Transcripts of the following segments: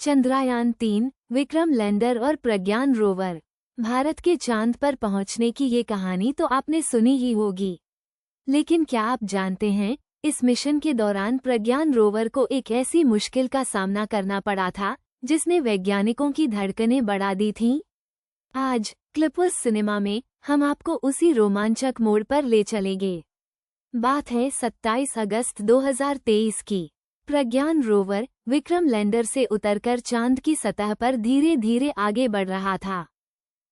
Chandrayaan-3, Vikram lander और प्रज्ञान rover. Bharat के चांद पर पहुंचने की ये कहानी तो आपने सुनी ही होगी, लेकिन क्या आप जानते हैं, इस मिशन के दौरान प्रज्ञान रोवर को एक ऐसी मुश्किल का सामना करना पड़ा था जिसने वैज्ञानिकों की धड़कनें बढ़ा दी थीं। आज क्लिपर्स सिनेमा में हम आपको उसी रोमांचक मोड़ पर ले चलेंगे। बात है 27 अगस्त 2023 की। प्रज्ञान रोवर विक्रम लैंडर से उतरकर चांद की सतह पर धीरे धीरे आगे बढ़ रहा था।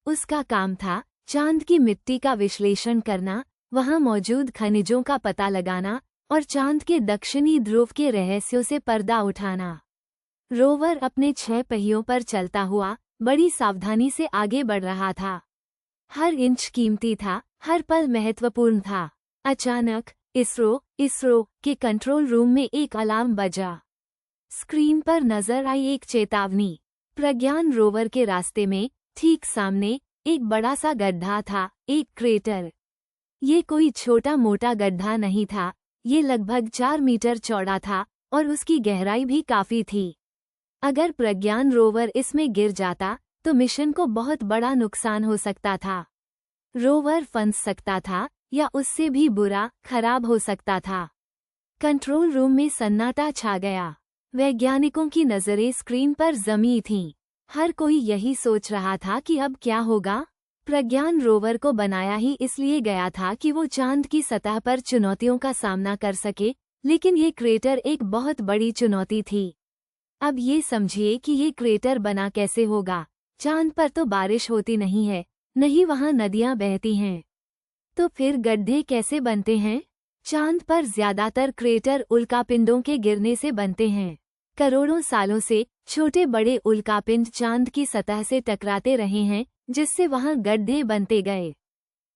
उसका काम था चांद की मिट्टी का विश्लेषण करना, वहां मौजूद खनिजों का पता लगाना और चांद के दक्षिणी ध्रुव के रहस्यों से पर्दा उठाना। रोवर अपने 6 पहियों पर चलता हुआ बड़ी सावधानी से आगे बढ़ रहा था। हर इंच कीमती था, हर पल महत्वपूर्ण था। अचानक इसरो के कंट्रोल रूम में एक अलार्म बजा। स्क्रीन पर नजर आई एक चेतावनी। प्रज्ञान रोवर के रास्ते में ठीक सामने एक बड़ा सा गड्ढा था, एक क्रेटर। ये कोई छोटा मोटा गड्ढा नहीं था, ये लगभग 4 मीटर चौड़ा था और उसकी गहराई भी काफी थी। अगर प्रज्ञान रोवर इसमें गिर जाता तो मिशन को बहुत बड़ा नुकसान हो सकता था। रोवर फंस सकता था या उससे भी बुरा, खराब हो सकता था। कंट्रोल रूम में सन्नाटा छा गया। वैज्ञानिकों की नजरें स्क्रीन पर जमी थीं। हर कोई यही सोच रहा था कि अब क्या होगा। प्रज्ञान रोवर को बनाया ही इसलिए गया था कि वो चांद की सतह पर चुनौतियों का सामना कर सके, लेकिन ये क्रेटर एक बहुत बड़ी चुनौती थी। अब ये समझिए कि ये क्रेटर बना कैसे होगा। चांद पर तो बारिश होती नहीं है, नहीं वहाँ नदियाँ बहती हैं। तो फिर गड्ढे कैसे बनते हैं? चांद पर ज्यादातर क्रेटर उल्कापिंडों के गिरने से बनते हैं। करोड़ों सालों से छोटे बड़े उल्कापिंड चांद की सतह से टकराते रहे हैं, जिससे वहां गड्ढे बनते गए।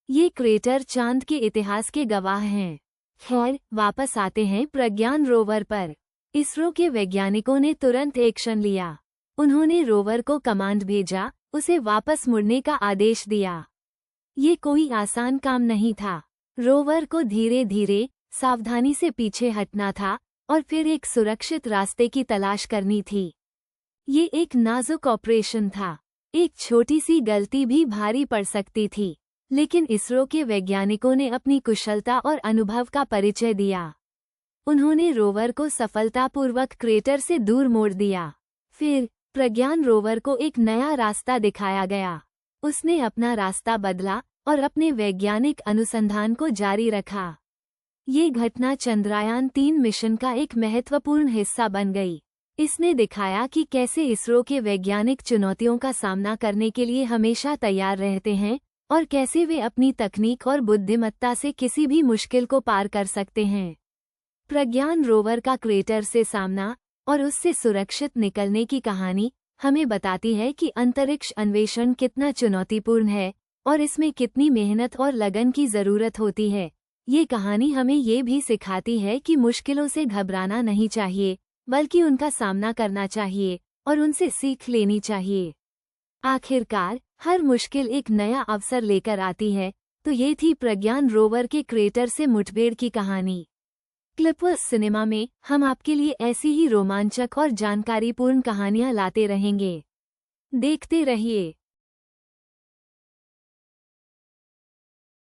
ये क्रेटर चांद के इतिहास के गवाह हैं। खैर, वापस आते हैं प्रज्ञान रोवर पर। इसरो के वैज्ञानिकों ने तुरंत एक्शन लिया। उन्होंने रोवर को कमांड भेजा, उसे वापस मुड़ने का आदेश दिया। ये कोई आसान काम नहीं था। रोवर को धीरे धीरे, सावधानी से पीछे हटना था और फिर एक सुरक्षित रास्ते की तलाश करनी थी। ये एक नाजुक ऑपरेशन था। एक छोटी सी गलती भी भारी पड़ सकती थी, लेकिन इसरो के वैज्ञानिकों ने अपनी कुशलता और अनुभव का परिचय दिया। उन्होंने रोवर को सफलतापूर्वक क्रेटर से दूर मोड़ दिया। फिर प्रज्ञान रोवर को एक नया रास्ता दिखाया गया। उसने अपना रास्ता बदला और अपने वैज्ञानिक अनुसंधान को जारी रखा। ये घटना चंद्रयान-3 मिशन का एक महत्वपूर्ण हिस्सा बन गई। इसने दिखाया कि कैसे इसरो के वैज्ञानिक चुनौतियों का सामना करने के लिए हमेशा तैयार रहते हैं और कैसे वे अपनी तकनीक और बुद्धिमत्ता से किसी भी मुश्किल को पार कर सकते हैं। प्रज्ञान रोवर का क्रेटर से सामना और उससे सुरक्षित निकलने की कहानी हमें बताती है कि अंतरिक्ष अन्वेषण कितना चुनौतीपूर्ण है और इसमें कितनी मेहनत और लगन की जरूरत होती है। ये कहानी हमें ये भी सिखाती है कि मुश्किलों से घबराना नहीं चाहिए, बल्कि उनका सामना करना चाहिए और उनसे सीख लेनी चाहिए। आखिरकार, हर मुश्किल एक नया अवसर लेकर आती है, तो ये थी प्रज्ञान रोवर के क्रेटर से मुठभेड़ की कहानी। क्लिपर्स सिनेमा में हम आपके लिए ऐसी ही रोमांचक और जानकारीपूर्ण कहानियां लाते रहेंगे। देखते रहिए।